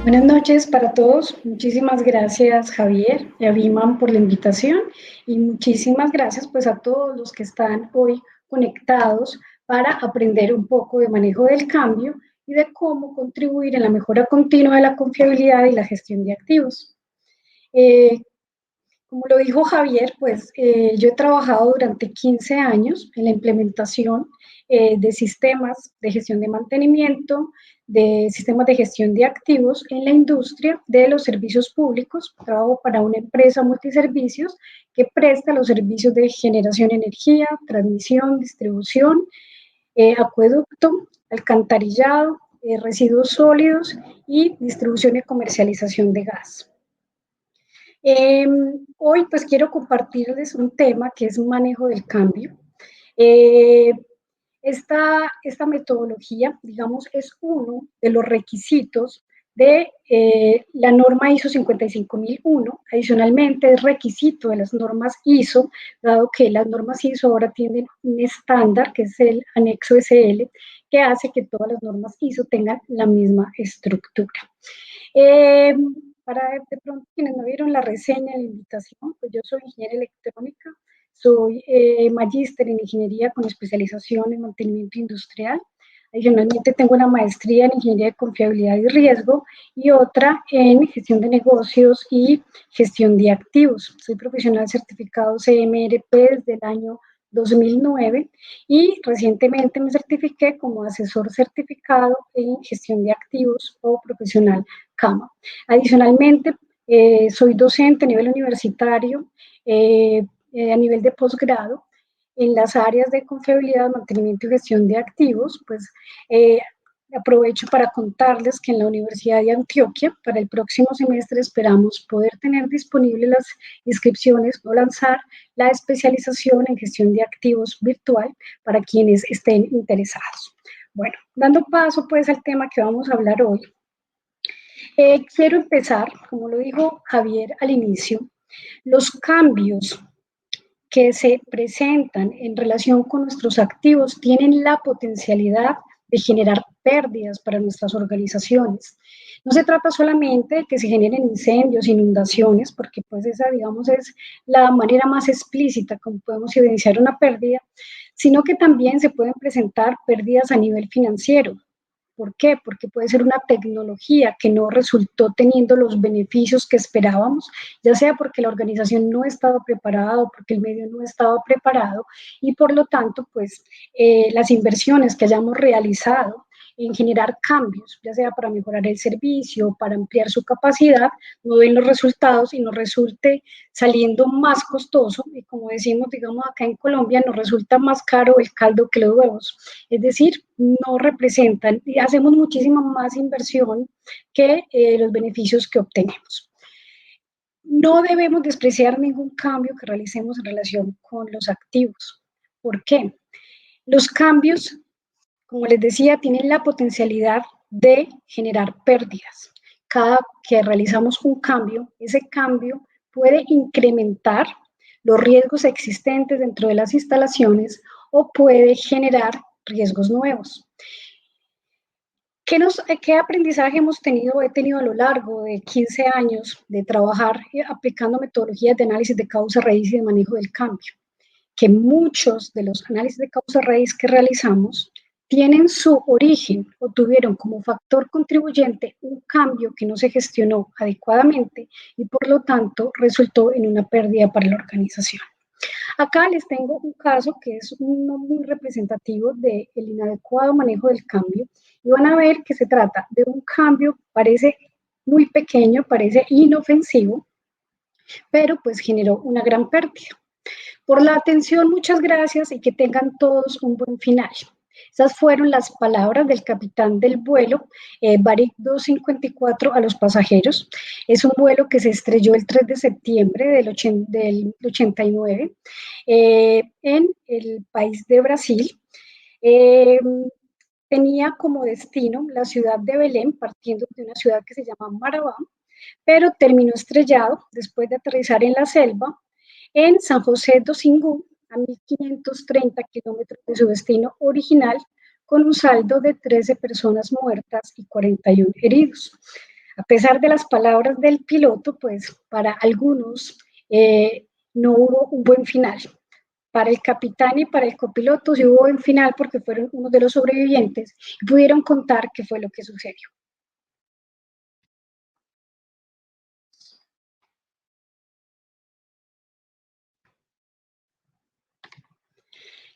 Buenas noches para todos. Muchísimas gracias, Javier y Abiman, por la invitación, y muchísimas gracias pues a todos los que están hoy conectados para aprender un poco de manejo del cambio y de cómo contribuir en la mejora continua de la confiabilidad y la gestión de activos. Como lo dijo Javier, pues yo he trabajado durante 15 años en la implementación de sistemas de gestión de mantenimiento, de sistemas de gestión de activos en la industria de los servicios públicos. Trabajo para una empresa multiservicios que presta los servicios de generación de energía, transmisión, distribución, acueducto, alcantarillado, residuos sólidos y distribución y comercialización de gas. Hoy pues quiero compartirles un tema que es manejo del cambio. Esta metodología, digamos, es uno de los requisitos de la norma ISO 55001. Adicionalmente, es requisito de las normas ISO, dado que las normas ISO ahora tienen un estándar, que es el anexo SL, que hace que todas las normas ISO tengan la misma estructura. Para de pronto quienes no vieron la reseña, la invitación, pues yo soy ingeniera electrónica, soy magíster en ingeniería con especialización en mantenimiento industrial. Adicionalmente tengo una maestría en ingeniería de confiabilidad y riesgo y otra en gestión de negocios y gestión de activos. Soy profesional certificado CMRP desde el año 2009 y recientemente me certifiqué como asesor certificado en gestión de activos o profesional CAMA. Adicionalmente, soy docente a nivel universitario, a nivel de posgrado, en las áreas de confiabilidad, mantenimiento y gestión de activos. Pues aprovecho para contarles que en la Universidad de Antioquia, para el próximo semestre, esperamos poder tener disponibles las inscripciones o lanzar la especialización en gestión de activos virtual para quienes estén interesados. Bueno, dando paso pues al tema que vamos a hablar hoy, quiero empezar, como lo dijo Javier al inicio, los cambios que se presentan en relación con nuestros activos tienen la potencialidad de generar pérdidas para nuestras organizaciones. No se trata solamente de que se generen incendios, inundaciones, porque pues esa, digamos, es la manera más explícita como podemos evidenciar una pérdida, sino que también se pueden presentar pérdidas a nivel financiero. ¿Por qué? Porque puede ser una tecnología que no resultó teniendo los beneficios que esperábamos, ya sea porque la organización no estaba preparada o porque el medio no estaba preparado, y por lo tanto, pues las inversiones que hayamos realizado en generar cambios, ya sea para mejorar el servicio, para ampliar su capacidad, no den los resultados y nos resulte saliendo más costoso, y como decimos, digamos acá en Colombia, nos resulta más caro el caldo que los huevos. Es decir, no representan y hacemos muchísima más inversión que los beneficios que obtenemos. No debemos despreciar ningún cambio que realicemos en relación con los activos. ¿Por qué? Los cambios, como les decía, tienen la potencialidad de generar pérdidas. Cada que realizamos un cambio, ese cambio puede incrementar los riesgos existentes dentro de las instalaciones o puede generar riesgos nuevos. ¿Qué aprendizaje hemos tenido? He tenido a lo largo de 15 años de trabajar aplicando metodologías de análisis de causa-raíz y de manejo del cambio, que muchos de los análisis de causa-raíz que realizamos tienen su origen o tuvieron como factor contribuyente un cambio que no se gestionó adecuadamente y por lo tanto resultó en una pérdida para la organización. Acá les tengo un caso que es uno muy representativo del inadecuado manejo del cambio y van a ver que se trata de un cambio, parece muy pequeño, parece inofensivo, pero pues generó una gran pérdida. Por la atención, muchas gracias y que tengan todos un buen final. Esas fueron las palabras del capitán del vuelo Barik 254 a los pasajeros. Es un vuelo que se estrelló el 3 de septiembre del 89 en el país de Brasil. Eh, Tenía como destino la ciudad de Belén, partiendo de una ciudad que se llama Marabá, pero terminó estrellado después de aterrizar en la selva en San José do Xingu, a 1.530 kilómetros de su destino original, con un saldo de 13 personas muertas y 41 heridos. A pesar de las palabras del piloto, pues para algunos no hubo un buen final. Para el capitán y para el copiloto sí hubo buen final porque fueron uno de los sobrevivientes y pudieron contar qué fue lo que sucedió.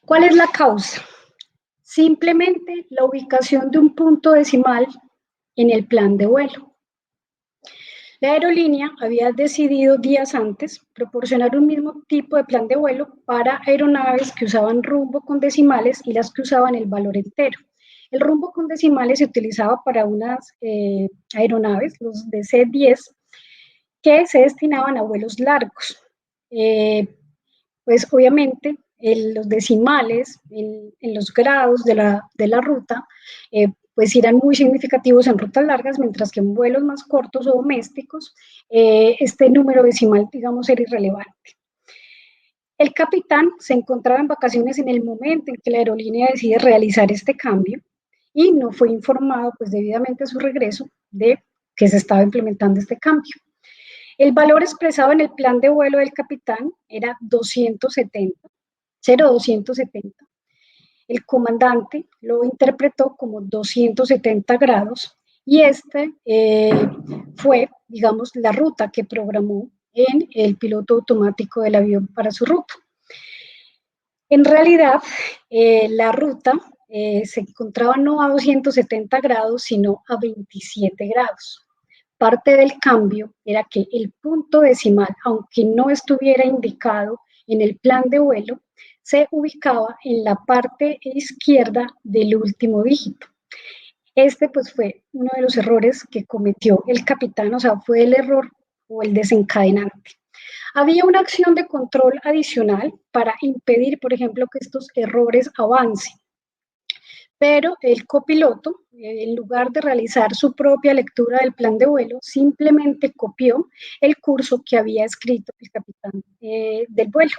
¿Cuál es la causa? Simplemente la ubicación de un punto decimal en el plan de vuelo. La aerolínea había decidido días antes proporcionar un mismo tipo de plan de vuelo para aeronaves que usaban rumbo con decimales y las que usaban el valor entero. El rumbo con decimales se utilizaba para unas aeronaves, los de C-10, que se destinaban a vuelos largos. Pues obviamente los decimales en los grados de la ruta pues eran muy significativos en rutas largas, mientras que en vuelos más cortos o domésticos este número decimal, digamos, era irrelevante. El capitán se encontraba en vacaciones en el momento en que la aerolínea decide realizar este cambio y no fue informado pues debidamente a su regreso de que se estaba implementando este cambio. El valor expresado en el plan de vuelo del capitán era 270, 0,270. El comandante lo interpretó como 270 grados y este fue, digamos, la ruta que programó en el piloto automático del avión para su ruta. En realidad, la ruta se encontraba no a 270 grados, sino a 27 grados. Parte del cambio era que el punto decimal, aunque no estuviera indicado en el plan de vuelo, se ubicaba en la parte izquierda del último dígito. Este pues fue uno de los errores que cometió el capitán, o sea, fue el error o el desencadenante. Había una acción de control adicional para impedir, por ejemplo, que estos errores avancen. Pero el copiloto, en lugar de realizar su propia lectura del plan de vuelo, simplemente copió el curso que había escrito el capitán del vuelo.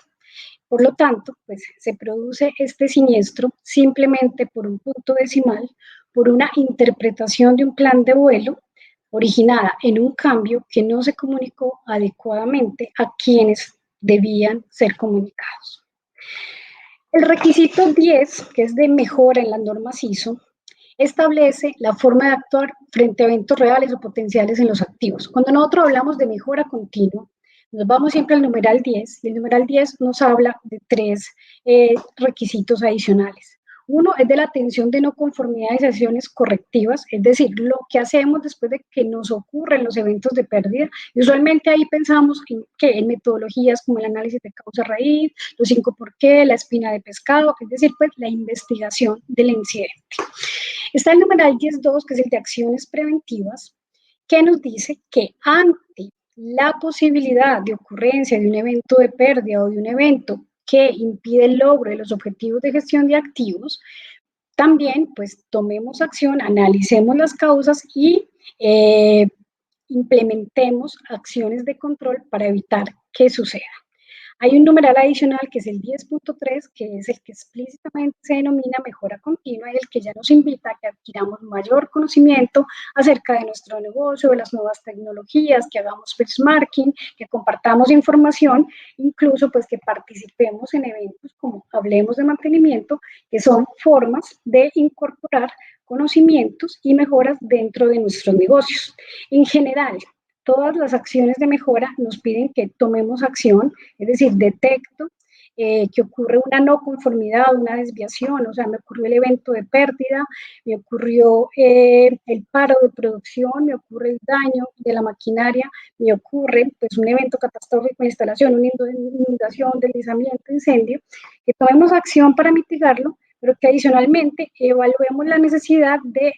Por lo tanto, pues se produce este siniestro simplemente por un punto decimal, por una interpretación de un plan de vuelo originada en un cambio que no se comunicó adecuadamente a quienes debían ser comunicados. El requisito 10, que es de mejora en las normas ISO, establece la forma de actuar frente a eventos reales o potenciales en los activos. Cuando nosotros hablamos de mejora continua, nos vamos siempre al numeral 10 y el numeral 10 nos habla de tres requisitos adicionales. Uno es de la atención de no conformidades y acciones correctivas, es decir, lo que hacemos después de que nos ocurren los eventos de pérdida. Y usualmente ahí pensamos en metodologías como el análisis de causa-raíz, los 5 por qué, la espina de pescado, es decir, pues la investigación del incidente. Está el numeral 10.2, que es el de acciones preventivas, que nos dice que ante la posibilidad de ocurrencia de un evento de pérdida o de un evento que impide el logro de los objetivos de gestión de activos, también pues tomemos acción, analicemos las causas y implementemos acciones de control para evitar que suceda. Hay un numeral adicional que es el 10.3, que es el que explícitamente se denomina mejora continua y el que ya nos invita a que adquiramos mayor conocimiento acerca de nuestro negocio, de las nuevas tecnologías, que hagamos benchmarking, que compartamos información, incluso pues que participemos en eventos como Hablemos de Mantenimiento, que son formas de incorporar conocimientos y mejoras dentro de nuestros negocios. En general, todas las acciones de mejora nos piden que tomemos acción, es decir, detecto que ocurre una no conformidad, una desviación, o sea, me ocurrió el evento de pérdida, me ocurrió el paro de producción, me ocurre el daño de la maquinaria, me ocurre pues un evento catastrófico en instalación, una inundación, deslizamiento, incendio, que tomemos acción para mitigarlo, pero que adicionalmente evaluemos la necesidad de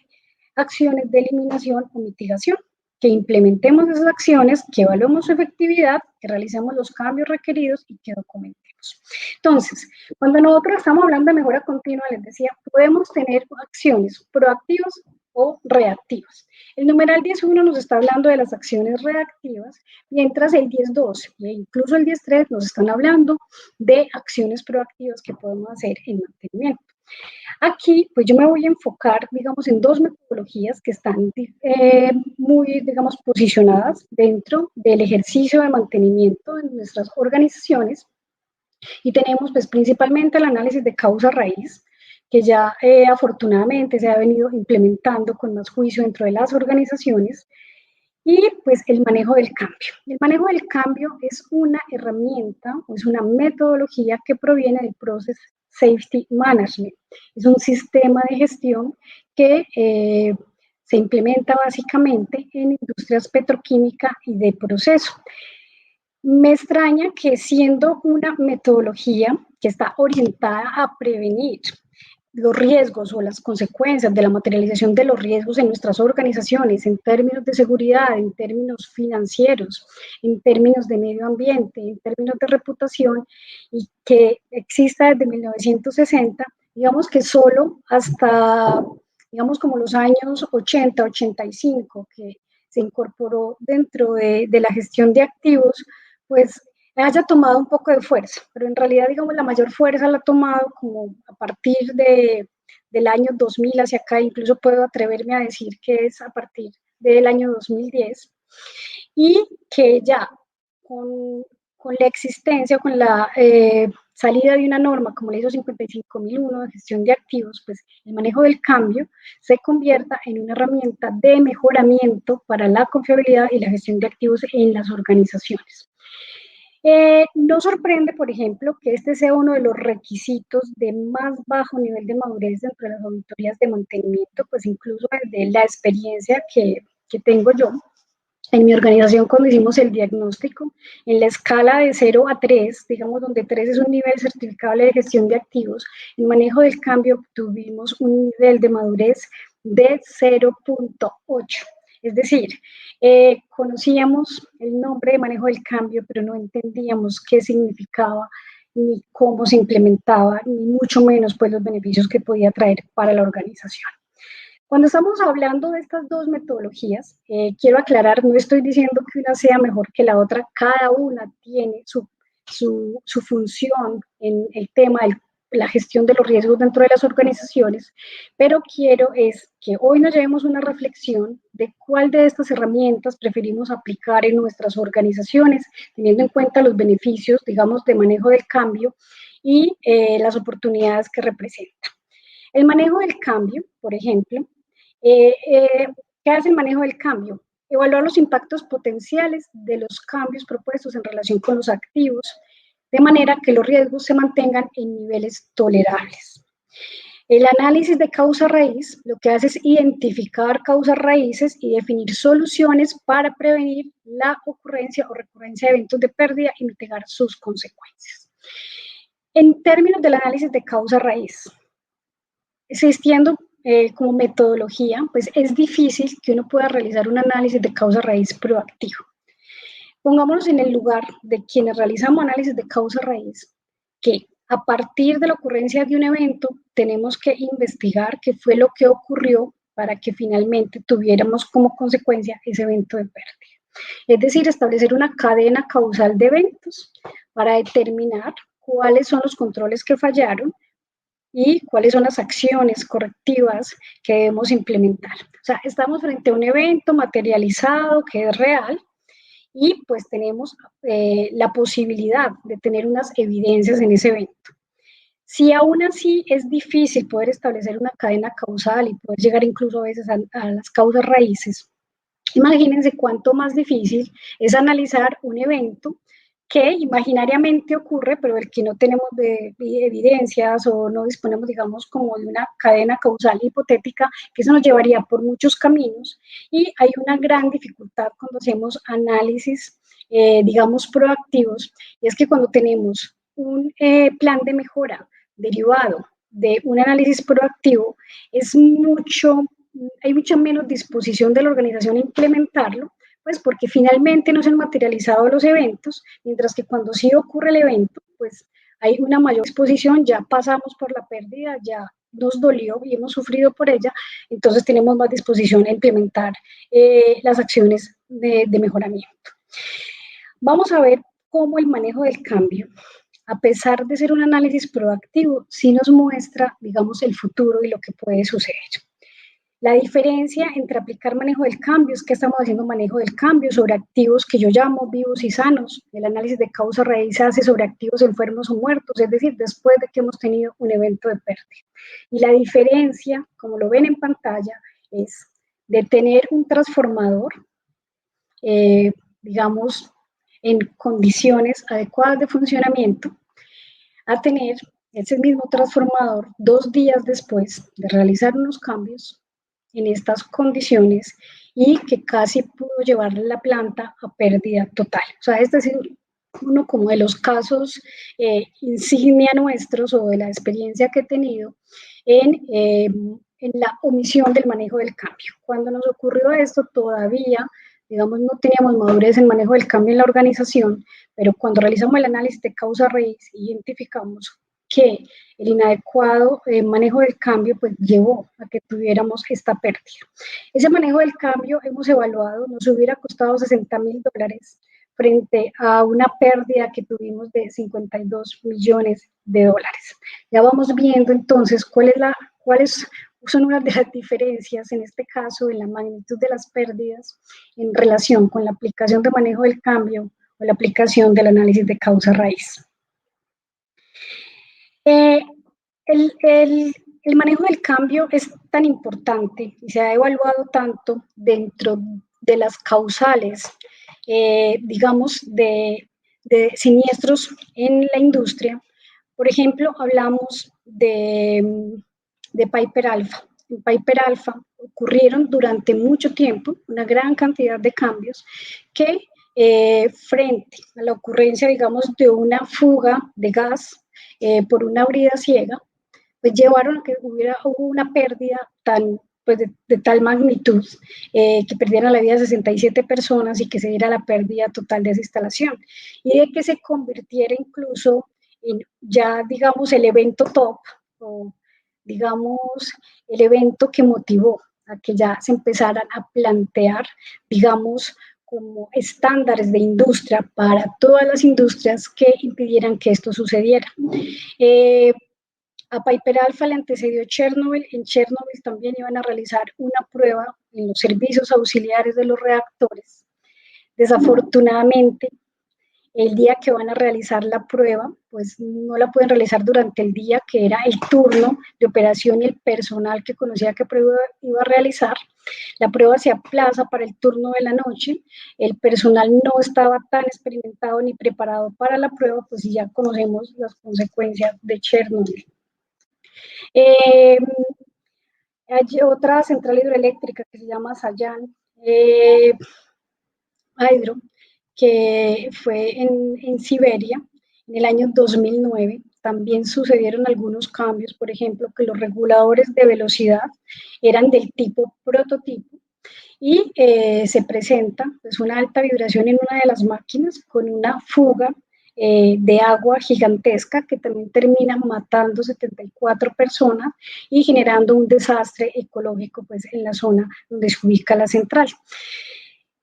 acciones de eliminación o mitigación, que implementemos esas acciones, que evaluemos su efectividad, que realicemos los cambios requeridos y que documentemos. Entonces, cuando nosotros estamos hablando de mejora continua, les decía, podemos tener acciones proactivas o reactivas. El numeral 10.1 nos está hablando de las acciones reactivas, mientras el 10.2 e incluso el 10.3 nos están hablando de acciones proactivas que podemos hacer en mantenimiento. Aquí, pues yo me voy a enfocar, digamos, en dos metodologías que están muy, digamos, posicionadas dentro del ejercicio de mantenimiento en nuestras organizaciones, y tenemos, pues, principalmente el análisis de causa-raíz, que ya afortunadamente se ha venido implementando con más juicio dentro de las organizaciones, y pues el manejo del cambio. El manejo del cambio es una herramienta o es una metodología que proviene del Process Safety Management. Es un sistema de gestión que se implementa básicamente en industrias petroquímica y de proceso. Me extraña que siendo una metodología que está orientada a prevenir los riesgos o las consecuencias de la materialización de los riesgos en nuestras organizaciones en términos de seguridad, en términos financieros, en términos de medio ambiente, en términos de reputación, y que exista desde 1960, digamos que solo hasta, digamos, como los años 80, 85, que se incorporó dentro de la gestión de activos, pues haya tomado un poco de fuerza, pero en realidad, digamos, la mayor fuerza la ha tomado como a partir del año 2000 hacia acá, incluso puedo atreverme a decir que es a partir del año 2010, y que ya con la existencia, con la salida de una norma como la ISO 55001 de gestión de activos, pues el manejo del cambio se convierta en una herramienta de mejoramiento para la confiabilidad y la gestión de activos en las organizaciones. No sorprende, por ejemplo, que este sea uno de los requisitos de más bajo nivel de madurez dentro de las auditorías de mantenimiento, pues incluso desde la experiencia que tengo yo en mi organización cuando hicimos el diagnóstico, en la escala de 0 a 3, digamos donde 3 es un nivel certificable de gestión de activos, en manejo del cambio tuvimos un nivel de madurez de 0.8. Es decir, conocíamos el nombre de manejo del cambio, pero no entendíamos qué significaba, ni cómo se implementaba, ni mucho menos pues los beneficios que podía traer para la organización. Cuando estamos hablando de estas dos metodologías, quiero aclarar, no estoy diciendo que una sea mejor que la otra, cada una tiene su función en el tema de la gestión de los riesgos dentro de las organizaciones, pero quiero es que hoy nos llevemos una reflexión de cuál de estas herramientas preferimos aplicar en nuestras organizaciones, teniendo en cuenta los beneficios, digamos, de manejo del cambio y las oportunidades que representa. El manejo del cambio, por ejemplo, ¿qué hace el manejo del cambio? Evaluar los impactos potenciales de los cambios propuestos en relación con los activos, de manera que los riesgos se mantengan en niveles tolerables. El análisis de causa raíz lo que hace es identificar causas raíces y definir soluciones para prevenir la ocurrencia o recurrencia de eventos de pérdida y mitigar sus consecuencias. En términos del análisis de causa raíz, existiendo como metodología, pues es difícil que uno pueda realizar un análisis de causa raíz proactivo. Pongámonos en el lugar de quienes realizamos análisis de causa raíz, que a partir de la ocurrencia de un evento tenemos que investigar qué fue lo que ocurrió para que finalmente tuviéramos como consecuencia ese evento de pérdida. Es decir, establecer una cadena causal de eventos para determinar cuáles son los controles que fallaron y cuáles son las acciones correctivas que debemos implementar. O sea, estamos frente a un evento materializado que es real y pues tenemos la posibilidad de tener unas evidencias en ese evento. Si aún así es difícil poder establecer una cadena causal y poder llegar incluso a veces a las causas raíces, imagínense cuánto más difícil es analizar un evento que imaginariamente ocurre, pero del que no tenemos de evidencias o no disponemos, digamos, como de una cadena causal hipotética, que eso nos llevaría por muchos caminos, y hay una gran dificultad cuando hacemos análisis, digamos, proactivos, y es que cuando tenemos un plan de mejora derivado de un análisis proactivo, hay mucha menos disposición de la organización a implementarlo, pues porque finalmente no se han materializado los eventos, mientras que cuando sí ocurre el evento, pues hay una mayor disposición, ya pasamos por la pérdida, ya nos dolió y hemos sufrido por ella, entonces tenemos más disposición a implementar las acciones de mejoramiento. Vamos a ver cómo el manejo del cambio, a pesar de ser un análisis proactivo, sí nos muestra, digamos, el futuro y lo que puede suceder. La diferencia entre aplicar manejo del cambio es que estamos haciendo manejo del cambio sobre activos que yo llamo vivos y sanos. El análisis de causa raíz se hace sobre activos enfermos o muertos, es decir, después de que hemos tenido un evento de pérdida. Y la diferencia, como lo ven en pantalla, es de tener un transformador, digamos, en condiciones adecuadas de funcionamiento, a tener ese mismo transformador 2 días después de realizar unos cambios en estas condiciones y que casi pudo llevar la planta a pérdida total. O sea, este es uno como de los casos insignia nuestros o de la experiencia que he tenido en la omisión del manejo del cambio. Cuando nos ocurrió esto, todavía, digamos, no teníamos madurez en manejo del cambio en la organización, pero cuando realizamos el análisis de causa-raíz, identificamos que el inadecuado manejo del cambio pues llevó a que tuviéramos esta pérdida. Ese manejo del cambio hemos evaluado, nos hubiera costado $60,000 frente a una pérdida que tuvimos de $52 millones. Ya vamos viendo entonces cuáles son unas de las diferencias en este caso en la magnitud de las pérdidas en relación con la aplicación de manejo del cambio o la aplicación del análisis de causa-raíz. El manejo del cambio es tan importante y se ha evaluado tanto dentro de las causales, digamos, de siniestros en la industria. Por ejemplo, hablamos de Piper Alpha. En Piper Alpha ocurrieron durante mucho tiempo una gran cantidad de cambios que frente a la ocurrencia, digamos, de una fuga de gas por una brida ciega, pues llevaron a que hubo una pérdida pues de tal magnitud que perdieran la vida 67 personas y que se diera la pérdida total de esa instalación. Y de que se convirtiera incluso en ya, digamos, el evento top o, digamos, el evento que motivó a que ya se empezaran a plantear, digamos, como estándares de industria para todas las industrias que impidieran que esto sucediera. A Piper Alpha le antecedió Chernobyl. En Chernobyl también iban a realizar una prueba en los servicios auxiliares de los reactores. Desafortunadamente, el día que van a realizar la prueba, pues no la pueden realizar durante el día, que era el turno de operación y el personal que conocía qué prueba iba a realizar. La prueba se aplaza para el turno de la noche, el personal no estaba tan experimentado ni preparado para la prueba, pues ya conocemos las consecuencias de Chernobyl. Hay otra central hidroeléctrica que se llama Sayan Hydro, que fue en Siberia en el año 2009. También sucedieron algunos cambios, por ejemplo, que los reguladores de velocidad eran del tipo prototipo y se presenta pues, una alta vibración en una de las máquinas con una fuga de agua gigantesca que también termina matando 74 personas y generando un desastre ecológico pues, en la zona donde se ubica la central.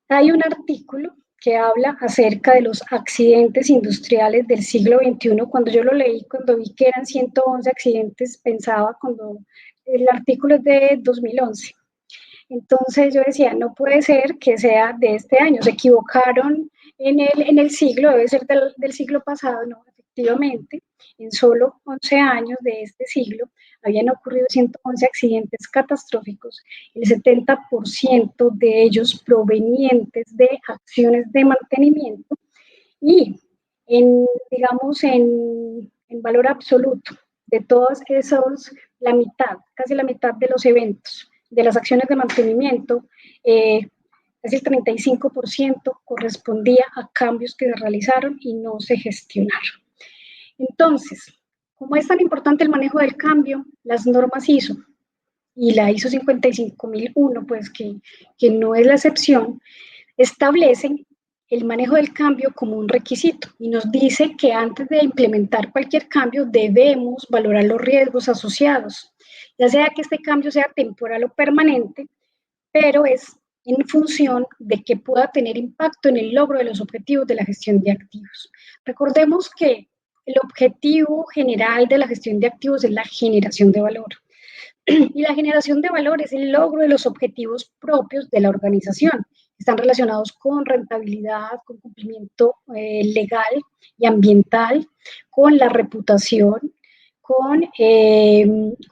Hay un artículo que habla acerca de los accidentes industriales del siglo XXI. Cuando yo lo leí, cuando vi que eran 111 accidentes, pensaba cuando el artículo es de 2011. Entonces yo decía, no puede ser que sea de este año, se equivocaron en el siglo, debe ser del siglo pasado, no, efectivamente, en solo 11 años de este siglo habían ocurrido 111 accidentes catastróficos, el 70% de ellos provenientes de acciones de mantenimiento y digamos, en valor absoluto de todos esos, la mitad, casi la mitad de los eventos de las acciones de mantenimiento, casi el 35% correspondía a cambios que se realizaron y no se gestionaron. Entonces, Como es tan importante el manejo del cambio, las normas ISO y la ISO 55001, pues que no es la excepción, establecen el manejo del cambio como un requisito y nos dice que antes de implementar cualquier cambio debemos valorar los riesgos asociados, ya sea que este cambio sea temporal o permanente, pero es en función de que pueda tener impacto en el logro de los objetivos de la gestión de activos. Recordemos que el objetivo general de la gestión de activos es la generación de valor. Y la generación de valor es el logro de los objetivos propios de la organización. Están relacionados con rentabilidad, con cumplimiento legal y ambiental, con la reputación, con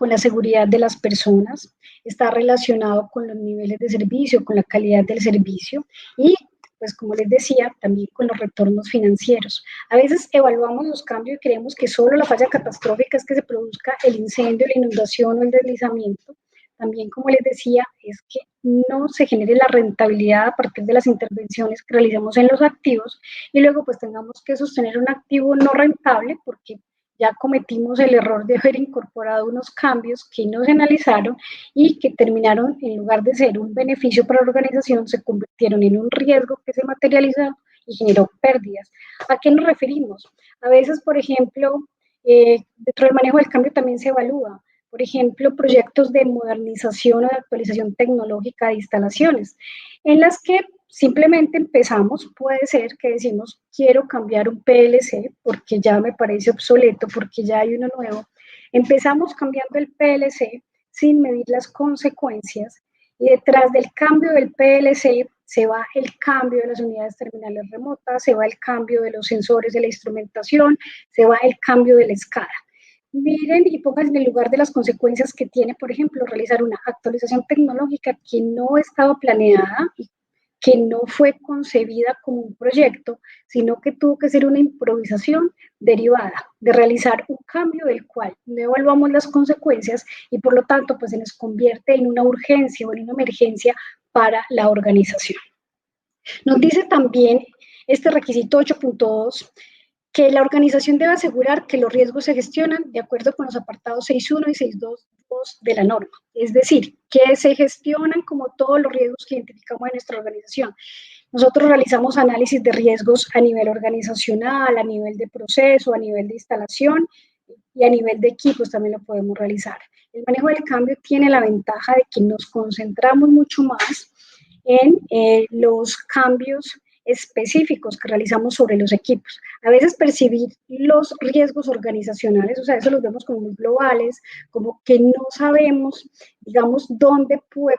la seguridad de las personas. Está relacionado con los niveles de servicio, con la calidad del servicio y, pues como les decía, también con los retornos financieros. A veces evaluamos los cambios y creemos que solo la falla catastrófica es que se produzca el incendio, la inundación o el deslizamiento. También, como les decía, es que no se genere la rentabilidad a partir de las intervenciones que realizamos en los activos y luego pues tengamos que sostener un activo no rentable porque ya cometimos el error de haber incorporado unos cambios que no se analizaron y que terminaron, en lugar de ser un beneficio para la organización, se convirtieron en un riesgo que se materializó y generó pérdidas. ¿A qué nos referimos? A veces, por ejemplo, dentro del manejo del cambio también se evalúa, por ejemplo, proyectos de modernización o de actualización tecnológica de instalaciones, en las que simplemente empezamos, puede ser que decimos, quiero cambiar un PLC porque ya me parece obsoleto, porque ya hay uno nuevo. Empezamos cambiando el PLC sin medir las consecuencias y detrás del cambio del PLC se va el cambio de las unidades terminales remotas, se va el cambio de los sensores de la instrumentación, se va el cambio de la escala. Miren y pongan en el lugar de las consecuencias que tiene, por ejemplo, realizar una actualización tecnológica que no estaba planeada y que no fue concebida como un proyecto, sino que tuvo que ser una improvisación derivada de realizar un cambio del cual no evaluamos las consecuencias y por lo tanto pues se nos convierte en una urgencia o en una emergencia para la organización. Nos dice también este requisito 8.2 que la organización debe asegurar que los riesgos se gestionan de acuerdo con los apartados 6.1 y 6.2 de la norma, es decir, que se gestionan como todos los riesgos que identificamos en nuestra organización. Nosotros realizamos análisis de riesgos a nivel organizacional, a nivel de proceso, a nivel de instalación y a nivel de equipos también lo podemos realizar. El manejo del cambio tiene la ventaja de que nos concentramos mucho más en los cambios específicos que realizamos sobre los equipos. A veces percibir los riesgos organizacionales, o sea, eso los vemos como muy globales, como que no sabemos, digamos,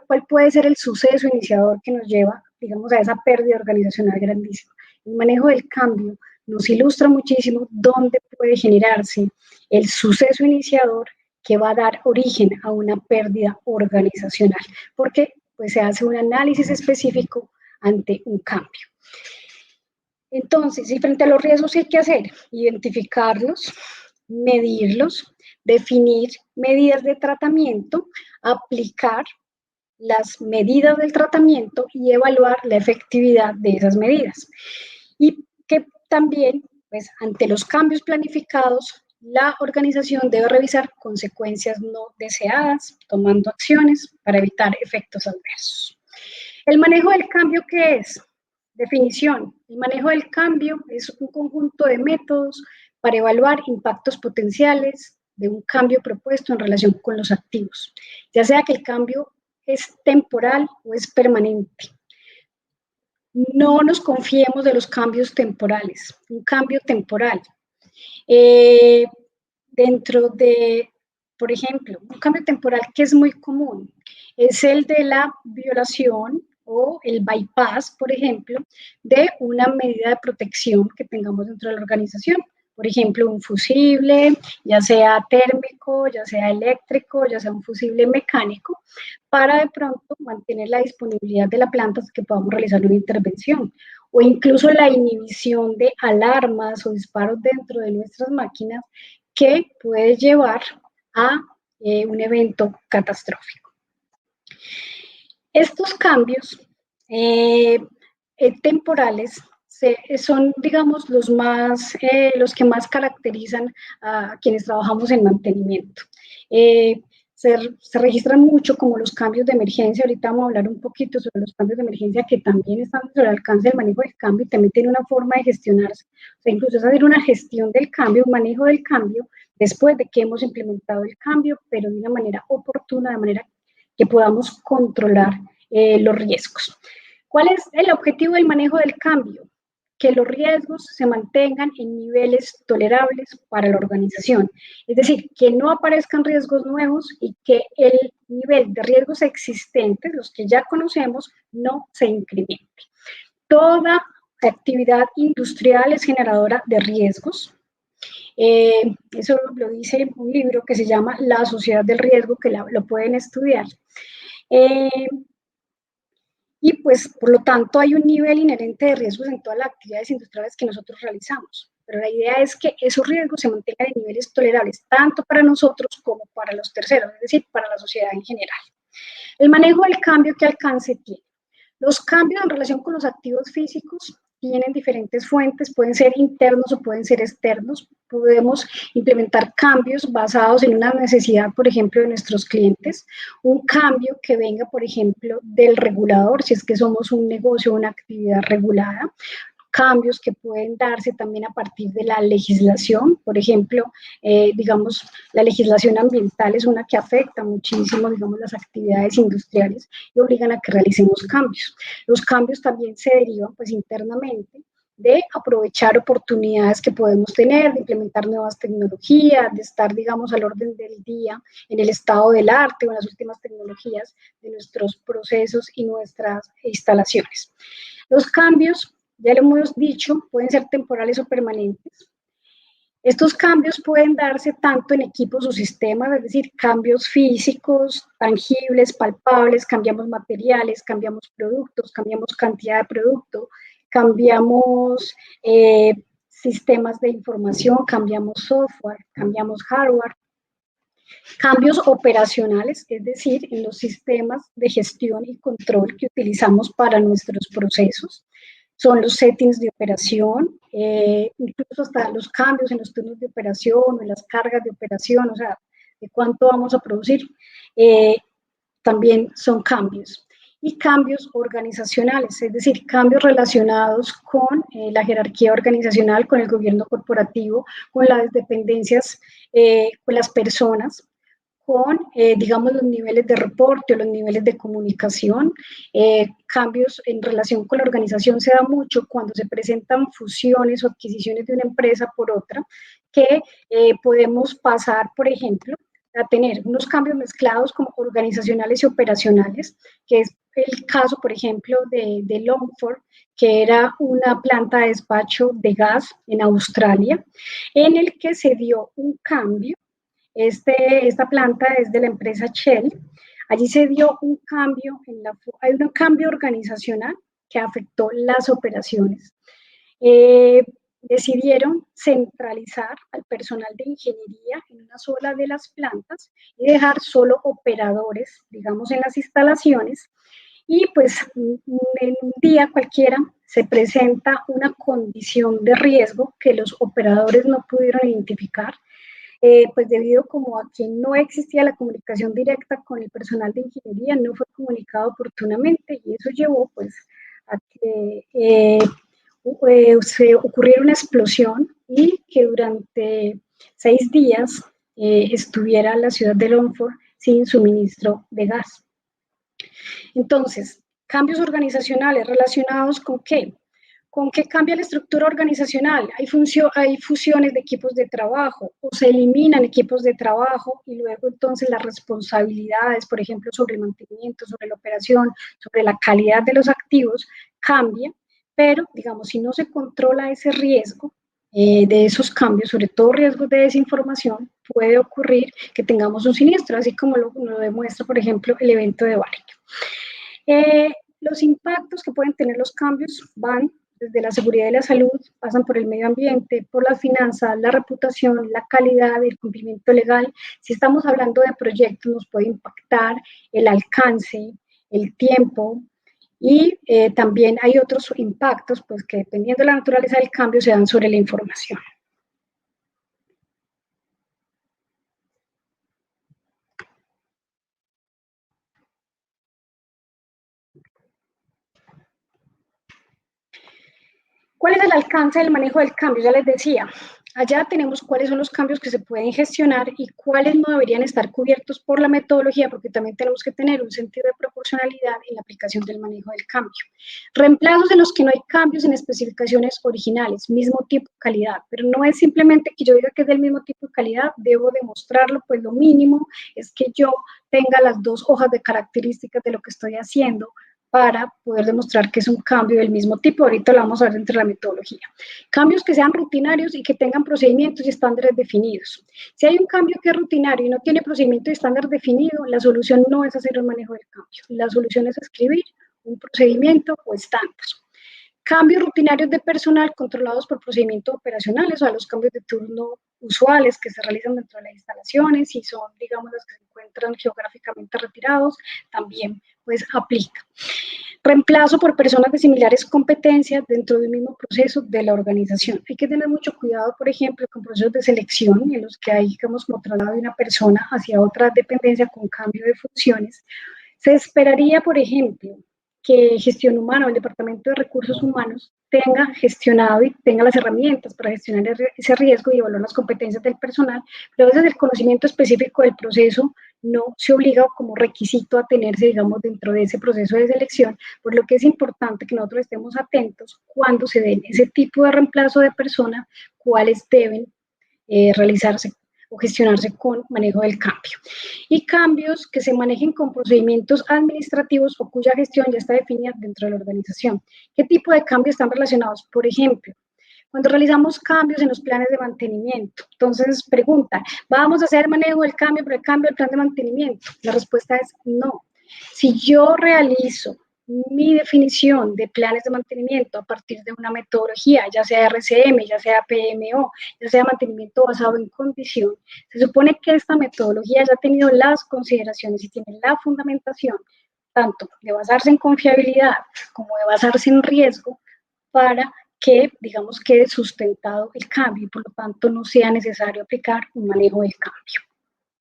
cuál puede ser el suceso iniciador que nos lleva, digamos, a esa pérdida organizacional grandísima. El manejo del cambio nos ilustra muchísimo dónde puede generarse el suceso iniciador que va a dar origen a una pérdida organizacional, porque pues se hace un análisis específico ante un cambio. Entonces, y frente a los riesgos, ¿qué hay que hacer? Identificarlos, medirlos, definir medidas de tratamiento, aplicar las medidas del tratamiento y evaluar la efectividad de esas medidas. Y que también, pues, ante los cambios planificados, la organización debe revisar consecuencias no deseadas, tomando acciones para evitar efectos adversos. El manejo del cambio, ¿qué es? Definición. El manejo del cambio es un conjunto de métodos para evaluar impactos potenciales de un cambio propuesto en relación con los activos, ya sea que el cambio es temporal o es permanente. No nos confiemos de los cambios temporales. Un cambio temporal. Dentro de, por ejemplo, un cambio temporal que es muy común es el de la violación o el bypass, por ejemplo, de una medida de protección que tengamos dentro de la organización. Por ejemplo, un fusible, ya sea térmico, ya sea eléctrico, ya sea un fusible mecánico, para de pronto mantener la disponibilidad de la planta hasta que podamos realizar una intervención. O incluso la inhibición de alarmas o disparos dentro de nuestras máquinas que puede llevar a un evento catastrófico. Estos cambios temporales son, digamos, los que más caracterizan a quienes trabajamos en mantenimiento. Eh, se registran mucho como los cambios de emergencia. Ahorita vamos a hablar un poquito sobre los cambios de emergencia que también están dentro del alcance del manejo del cambio y también tiene una forma de gestionarse. O sea, incluso es hacer una gestión del cambio, un manejo del cambio después de que hemos implementado el cambio, pero de una manera oportuna, de manera que podamos controlar los riesgos. ¿Cuál es el objetivo del manejo del cambio? Que los riesgos se mantengan en niveles tolerables para la organización. Es decir, que no aparezcan riesgos nuevos y que el nivel de riesgos existentes, los que ya conocemos, no se incremente. Toda actividad industrial es generadora de riesgos. Eso lo dice un libro que se llama La Sociedad del Riesgo, que lo pueden estudiar. Y pues, por lo tanto, hay un nivel inherente de riesgos en todas las actividades industriales que nosotros realizamos. Pero la idea es que esos riesgos se mantengan en niveles tolerables, tanto para nosotros como para los terceros, es decir, para la sociedad en general. El manejo del cambio, ¿qué alcance tiene? Los cambios en relación con los activos físicos tienen diferentes fuentes, pueden ser internos o pueden ser externos. Podemos implementar cambios basados en una necesidad, por ejemplo, de nuestros clientes, un cambio que venga, por ejemplo, del regulador, si es que somos un negocio o una actividad regulada, cambios que pueden darse también a partir de la legislación. Por ejemplo, digamos, la legislación ambiental es una que afecta muchísimo, digamos, las actividades industriales y obligan a que realicemos cambios. Los cambios también se derivan, pues, internamente de aprovechar oportunidades que podemos tener, de implementar nuevas tecnologías, de estar, digamos, al orden del día en el estado del arte o en las últimas tecnologías de nuestros procesos y nuestras instalaciones. Los cambios, ya lo hemos dicho, pueden ser temporales o permanentes. Estos cambios pueden darse tanto en equipos o sistemas, es decir, cambios físicos, tangibles, palpables, cambiamos materiales, cambiamos productos, cambiamos cantidad de producto, cambiamos sistemas de información, cambiamos software, cambiamos hardware. Cambios operacionales, es decir, en los sistemas de gestión y control que utilizamos para nuestros procesos. Son los settings de operación, incluso hasta los cambios en los turnos de operación o en las cargas de operación, o sea, de cuánto vamos a producir, también son cambios. Y cambios organizacionales, es decir, cambios relacionados con la jerarquía organizacional, con el gobierno corporativo, con las dependencias, con las personas, con, digamos, los niveles de reporte o los niveles de comunicación. Cambios en relación con la organización se da mucho cuando se presentan fusiones o adquisiciones de una empresa por otra, que podemos pasar, por ejemplo, a tener unos cambios mezclados como organizacionales y operacionales, que es el caso, por ejemplo, de Longford, que era una planta de despacho de gas en Australia, en el que se dio un cambio. Esta planta es de la empresa Shell. Allí se dio un cambio, hay un cambio organizacional que afectó las operaciones. Decidieron centralizar al personal de ingeniería en una sola de las plantas y dejar solo operadores, digamos, en las instalaciones. Y pues en un día cualquiera se presenta una condición de riesgo que los operadores no pudieron identificar, pues debido como a que no existía la comunicación directa con el personal de ingeniería, no fue comunicado oportunamente y eso llevó pues a que se ocurriera una explosión y que durante 6 días estuviera la ciudad de Longford sin suministro de gas. Entonces, cambios organizacionales relacionados con qué? ¿Con qué cambia la estructura organizacional? Hay fusiones de equipos de trabajo o se eliminan equipos de trabajo y luego entonces las responsabilidades, por ejemplo, sobre el mantenimiento, sobre la operación, sobre la calidad de los activos, cambian, pero digamos, si no se controla ese riesgo de esos cambios, sobre todo riesgos de desinformación, puede ocurrir que tengamos un siniestro, así como lo demuestra, por ejemplo, el evento de Barrick. Los impactos que pueden tener los cambios van desde la seguridad y la salud, pasan por el medio ambiente, por las finanzas, la reputación, la calidad, el cumplimiento legal. Si estamos hablando de proyectos, nos puede impactar el alcance, el tiempo, Y también hay otros impactos, pues que dependiendo de la naturaleza del cambio se dan sobre la información. ¿Cuál es el alcance del manejo del cambio? Ya les decía, allá tenemos cuáles son los cambios que se pueden gestionar y cuáles no deberían estar cubiertos por la metodología, porque también tenemos que tener un sentido de proporcionalidad en la aplicación del manejo del cambio. Reemplazos en los que no hay cambios en especificaciones originales, mismo tipo de calidad, pero no es simplemente que yo diga que es del mismo tipo de calidad, debo demostrarlo, pues lo mínimo es que yo tenga las dos hojas de características de lo que estoy haciendo para poder demostrar que es un cambio del mismo tipo. Ahorita lo vamos a ver dentro de la metodología. Cambios que sean rutinarios y que tengan procedimientos y estándares definidos. Si hay un cambio que es rutinario y no tiene procedimiento y estándar definido, la solución no es hacer el manejo del cambio. La solución es escribir un procedimiento o estándar. Cambios rutinarios de personal controlados por procedimientos operacionales, o sea, los cambios de turno usuales que se realizan dentro de las instalaciones y son, digamos, los que se encuentran geográficamente retirados, también pues aplica. Reemplazo por personas de similares competencias dentro del mismo proceso de la organización. Hay que tener mucho cuidado, por ejemplo, con procesos de selección en los que hay, digamos, como traslado de una persona hacia otra dependencia con cambio de funciones. Se esperaría, por ejemplo, que gestión humana o el Departamento de Recursos Humanos tenga gestionado y tenga las herramientas para gestionar ese riesgo y evaluar las competencias del personal, pero a veces el conocimiento específico del proceso no se obliga como requisito a tenerse, digamos, dentro de ese proceso de selección, por lo que es importante que nosotros estemos atentos cuando se den ese tipo de reemplazo de persona, cuáles deben realizarse o gestionarse con manejo del cambio. Y cambios que se manejen con procedimientos administrativos o cuya gestión ya está definida dentro de la organización. ¿Qué tipo de cambios están relacionados? Por ejemplo, cuando realizamos cambios en los planes de mantenimiento. Entonces, pregunta, ¿vamos a hacer manejo del cambio por el cambio del plan de mantenimiento? La respuesta es no. Si yo realizo mi definición de planes de mantenimiento a partir de una metodología, ya sea RCM, ya sea PMO, ya sea mantenimiento basado en condición, se supone que esta metodología ya ha tenido las consideraciones y tiene la fundamentación tanto de basarse en confiabilidad como de basarse en riesgo para que, digamos, quede sustentado el cambio y por lo tanto no sea necesario aplicar un manejo del cambio.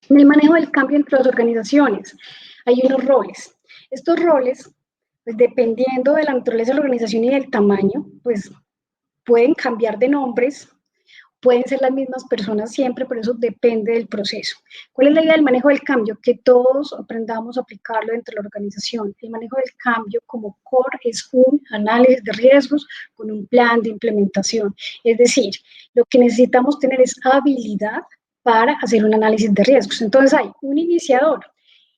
En el manejo del cambio entre las organizaciones hay unos roles. Estos roles, pues dependiendo de la naturaleza de la organización y del tamaño, pues pueden cambiar de nombres, pueden ser las mismas personas siempre, pero eso depende del proceso. ¿Cuál es la idea del manejo del cambio? Que todos aprendamos a aplicarlo dentro de la organización. El manejo del cambio como core es un análisis de riesgos con un plan de implementación. Es decir, lo que necesitamos tener es habilidad para hacer un análisis de riesgos. Entonces hay un iniciador,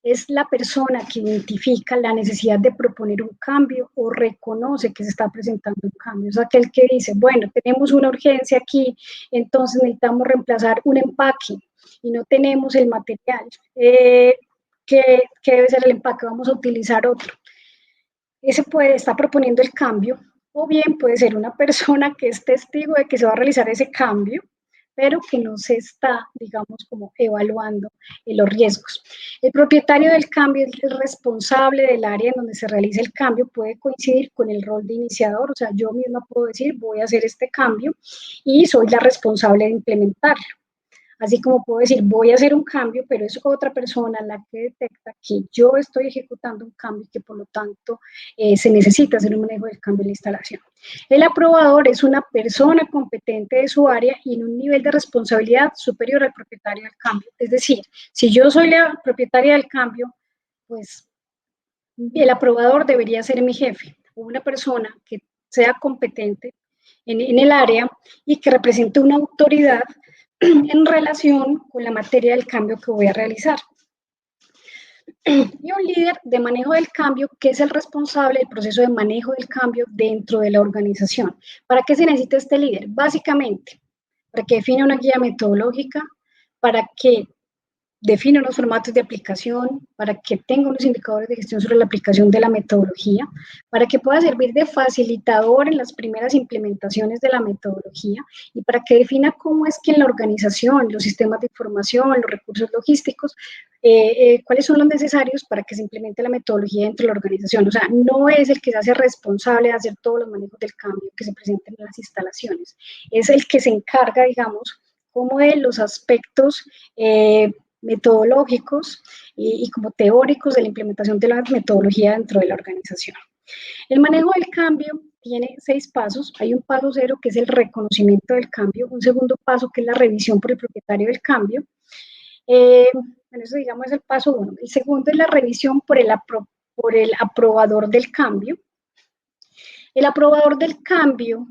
es la persona que identifica la necesidad de proponer un cambio o reconoce que se está presentando un cambio. Es aquel que dice, bueno, tenemos una urgencia aquí, entonces necesitamos reemplazar un empaque y no tenemos el material. ¿Qué debe ser el empaque? Vamos a utilizar otro. Ese puede estar proponiendo el cambio, o bien puede ser una persona que es testigo de que se va a realizar ese cambio, pero que no se está, digamos, como evaluando los riesgos. El propietario del cambio es el responsable del área en donde se realiza el cambio, puede coincidir con el rol de iniciador, o sea, yo misma puedo decir, voy a hacer este cambio y soy la responsable de implementarlo. Así como puedo decir, voy a hacer un cambio, pero es otra persona la que detecta que yo estoy ejecutando un cambio y que por lo tanto se necesita hacer un manejo del cambio en la instalación. El aprobador es una persona competente de su área y en un nivel de responsabilidad superior al propietario del cambio. Es decir, si yo soy la propietaria del cambio, pues el aprobador debería ser mi jefe o una persona que sea competente en el área y que represente una autoridad en relación con la materia del cambio que voy a realizar. Y un líder de manejo del cambio que es el responsable del proceso de manejo del cambio dentro de la organización. ¿Para qué se necesita este líder? Básicamente, para que define una guía metodológica, para que define unos formatos de aplicación, para que tenga unos indicadores de gestión sobre la aplicación de la metodología, para que pueda servir de facilitador en las primeras implementaciones de la metodología y para que defina cómo es que en la organización, los sistemas de información, los recursos logísticos, cuáles son los necesarios para que se implemente la metodología dentro de la organización. O sea, no es el que se hace responsable de hacer todos los manejos del cambio que se presentan en las instalaciones, es el que se encarga, digamos, como de los aspectos metodológicos y como teóricos de la implementación de la metodología dentro de la organización. El manejo del cambio tiene 6 pasos. Hay un paso 0 que es el reconocimiento del cambio, un segundo paso que es la revisión por el propietario del cambio. Bueno, eso digamos es el paso 1. El segundo es la revisión por el aprobador del cambio. El aprobador del cambio,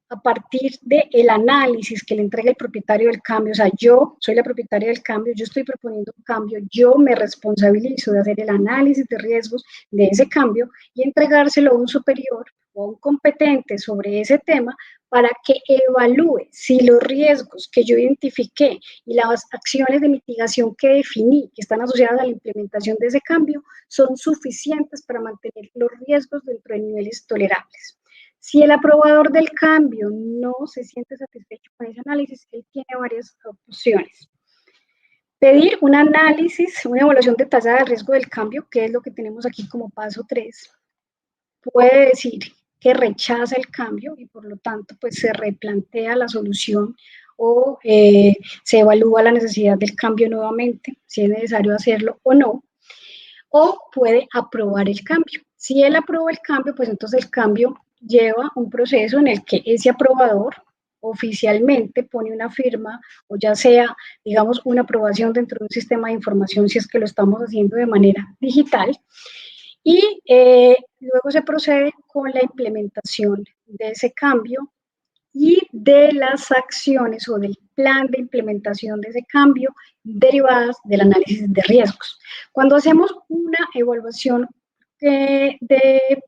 a partir del análisis que le entrega el propietario del cambio, o sea, yo soy la propietaria del cambio, yo estoy proponiendo un cambio, yo me responsabilizo de hacer el análisis de riesgos de ese cambio y entregárselo a un superior o a un competente sobre ese tema para que evalúe si los riesgos que yo identifiqué y las acciones de mitigación que definí, que están asociadas a la implementación de ese cambio, son suficientes para mantener los riesgos dentro de niveles tolerables. Si el aprobador del cambio no se siente satisfecho con ese análisis, él tiene varias opciones. Pedir un análisis, una evaluación detallada del riesgo del cambio, que es lo que tenemos aquí como paso 3. Puede decir que rechaza el cambio y por lo tanto pues se replantea la solución o se evalúa la necesidad del cambio nuevamente, si es necesario hacerlo o no, o puede aprobar el cambio. Si él aprueba el cambio, pues entonces el cambio lleva un proceso en el que ese aprobador oficialmente pone una firma o ya sea, digamos, una aprobación dentro de un sistema de información si es que lo estamos haciendo de manera digital y luego se procede con la implementación de ese cambio y de las acciones o del plan de implementación de ese cambio derivadas del análisis de riesgos. Cuando hacemos una evaluación de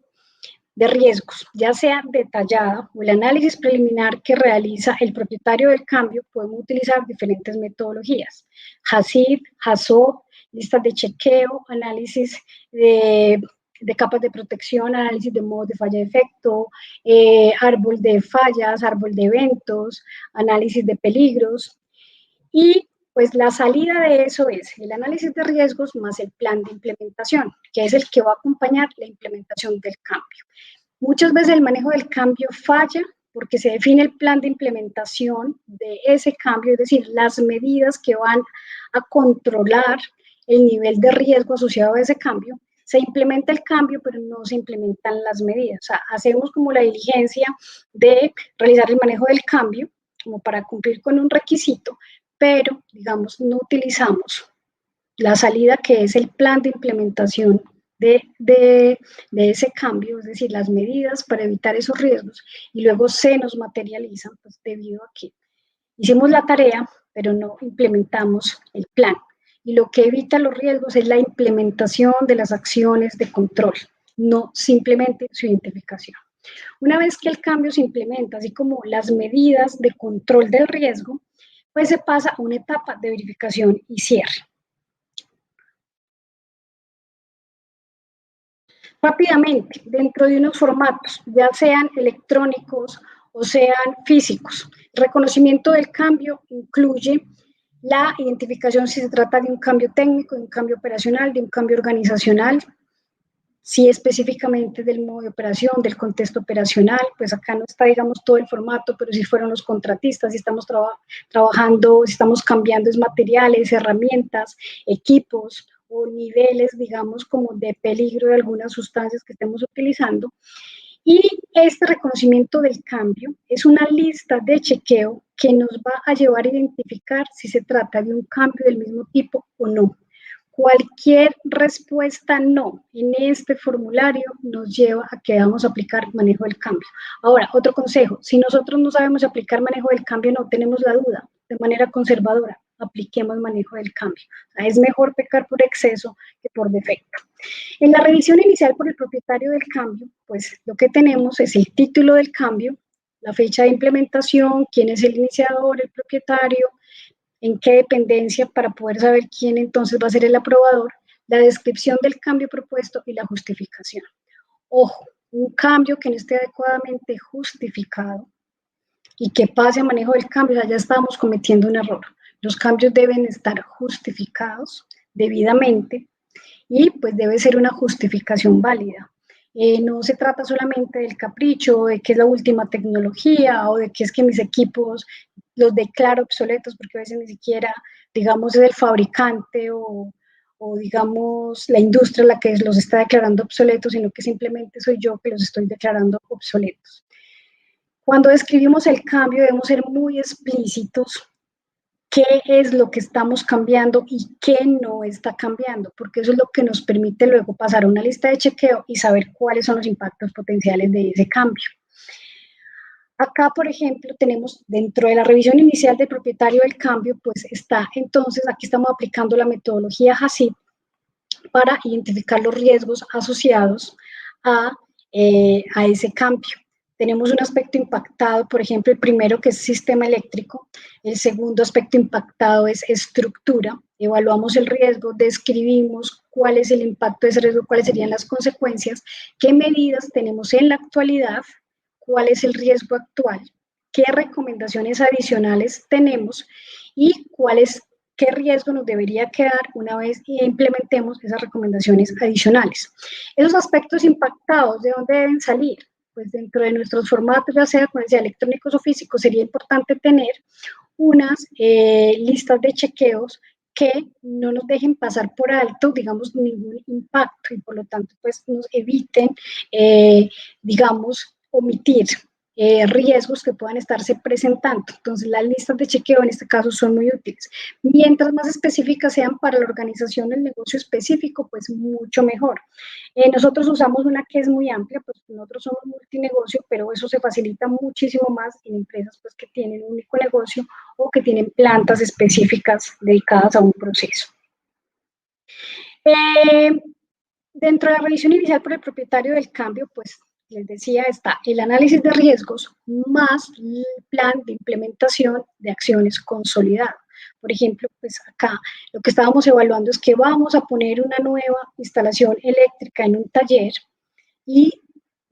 riesgos, ya sea detallada o el análisis preliminar que realiza el propietario del cambio, podemos utilizar diferentes metodologías. HACCP, HACCP, listas de chequeo, análisis de capas de protección, análisis de modos de falla de efecto, árbol de fallas, árbol de eventos, análisis de peligros. Y pues la salida de eso es el análisis de riesgos más el plan de implementación, que es el que va a acompañar la implementación del cambio. Muchas veces el manejo del cambio falla porque se define el plan de implementación de ese cambio, es decir, las medidas que van a controlar el nivel de riesgo asociado a ese cambio. Se implementa el cambio, pero no se implementan las medidas. O sea, hacemos como la diligencia de realizar el manejo del cambio, como para cumplir con un requisito, pero, digamos, no utilizamos la salida que es el plan de implementación de ese cambio, es decir, las medidas para evitar esos riesgos, y luego se nos materializan pues, debido a que hicimos la tarea, pero no implementamos el plan. Y lo que evita los riesgos es la implementación de las acciones de control, no simplemente su identificación. Una vez que el cambio se implementa, así como las medidas de control del riesgo, pues se pasa a una etapa de verificación y cierre. Rápidamente, dentro de unos formatos, ya sean electrónicos o sean físicos. El reconocimiento del cambio incluye la identificación si se trata de un cambio técnico, de un cambio operacional, de un cambio organizacional, si específicamente del modo de operación, del contexto operacional, pues acá no está, digamos, todo el formato, pero si fueron los contratistas, si estamos trabajando, si estamos cambiando es materiales, herramientas, equipos o niveles, digamos, como de peligro de algunas sustancias que estemos utilizando. Y este reconocimiento del cambio es una lista de chequeo que nos va a llevar a identificar si se trata de un cambio del mismo tipo o no. Cualquier respuesta no en este formulario nos lleva a que vamos a aplicar manejo del cambio. Ahora, otro consejo, si nosotros no sabemos aplicar manejo del cambio, no tenemos la duda, de manera conservadora, apliquemos manejo del cambio. O sea, es mejor pecar por exceso que por defecto. En la revisión inicial por el propietario del cambio, pues lo que tenemos es el título del cambio, la fecha de implementación, quién es el iniciador, el propietario, en qué dependencia para poder saber quién entonces va a ser el aprobador, la descripción del cambio propuesto y la justificación. Ojo, un cambio que no esté adecuadamente justificado y que pase a manejo del cambio, ya estamos cometiendo un error. Los cambios deben estar justificados debidamente y pues debe ser una justificación válida. No se trata solamente del capricho, de que es la última tecnología o de que es que mis equipos los declaro obsoletos, porque a veces ni siquiera, digamos, es el fabricante o digamos la industria la que los está declarando obsoletos, sino que simplemente soy yo que los estoy declarando obsoletos. Cuando describimos el cambio debemos ser muy explícitos qué es lo que estamos cambiando y qué no está cambiando, porque eso es lo que nos permite luego pasar a una lista de chequeo y saber cuáles son los impactos potenciales de ese cambio. Acá, por ejemplo, tenemos dentro de la revisión inicial del propietario del cambio, pues está entonces, aquí estamos aplicando la metodología HACCP para identificar los riesgos asociados a ese cambio. Tenemos un aspecto impactado, por ejemplo, el primero que es sistema eléctrico, el segundo aspecto impactado es estructura, evaluamos el riesgo, describimos cuál es el impacto de ese riesgo, cuáles serían las consecuencias, qué medidas tenemos en la actualidad, cuál es el riesgo actual, qué recomendaciones adicionales tenemos y qué riesgo nos debería quedar una vez implementemos esas recomendaciones adicionales. Esos aspectos impactados, ¿de dónde deben salir? Pues dentro de nuestros formatos, ya sea electrónicos o físicos, sería importante tener unas listas de chequeos que no nos dejen pasar por alto, digamos, ningún impacto y por lo tanto, pues nos eviten, digamos, omitir riesgos que puedan estarse presentando. Entonces, las listas de chequeo en este caso son muy útiles. Mientras más específicas sean para la organización del negocio específico, pues mucho mejor. Nosotros usamos una que es muy amplia, pues nosotros somos multinegocio, pero eso se facilita muchísimo más en empresas pues, que tienen un único negocio o que tienen plantas específicas dedicadas a un proceso. Dentro de la revisión inicial por el propietario del cambio, pues les decía, está el análisis de riesgos más el plan de implementación de acciones consolidado. Por ejemplo, pues acá lo que estábamos evaluando es que vamos a poner una nueva instalación eléctrica en un taller y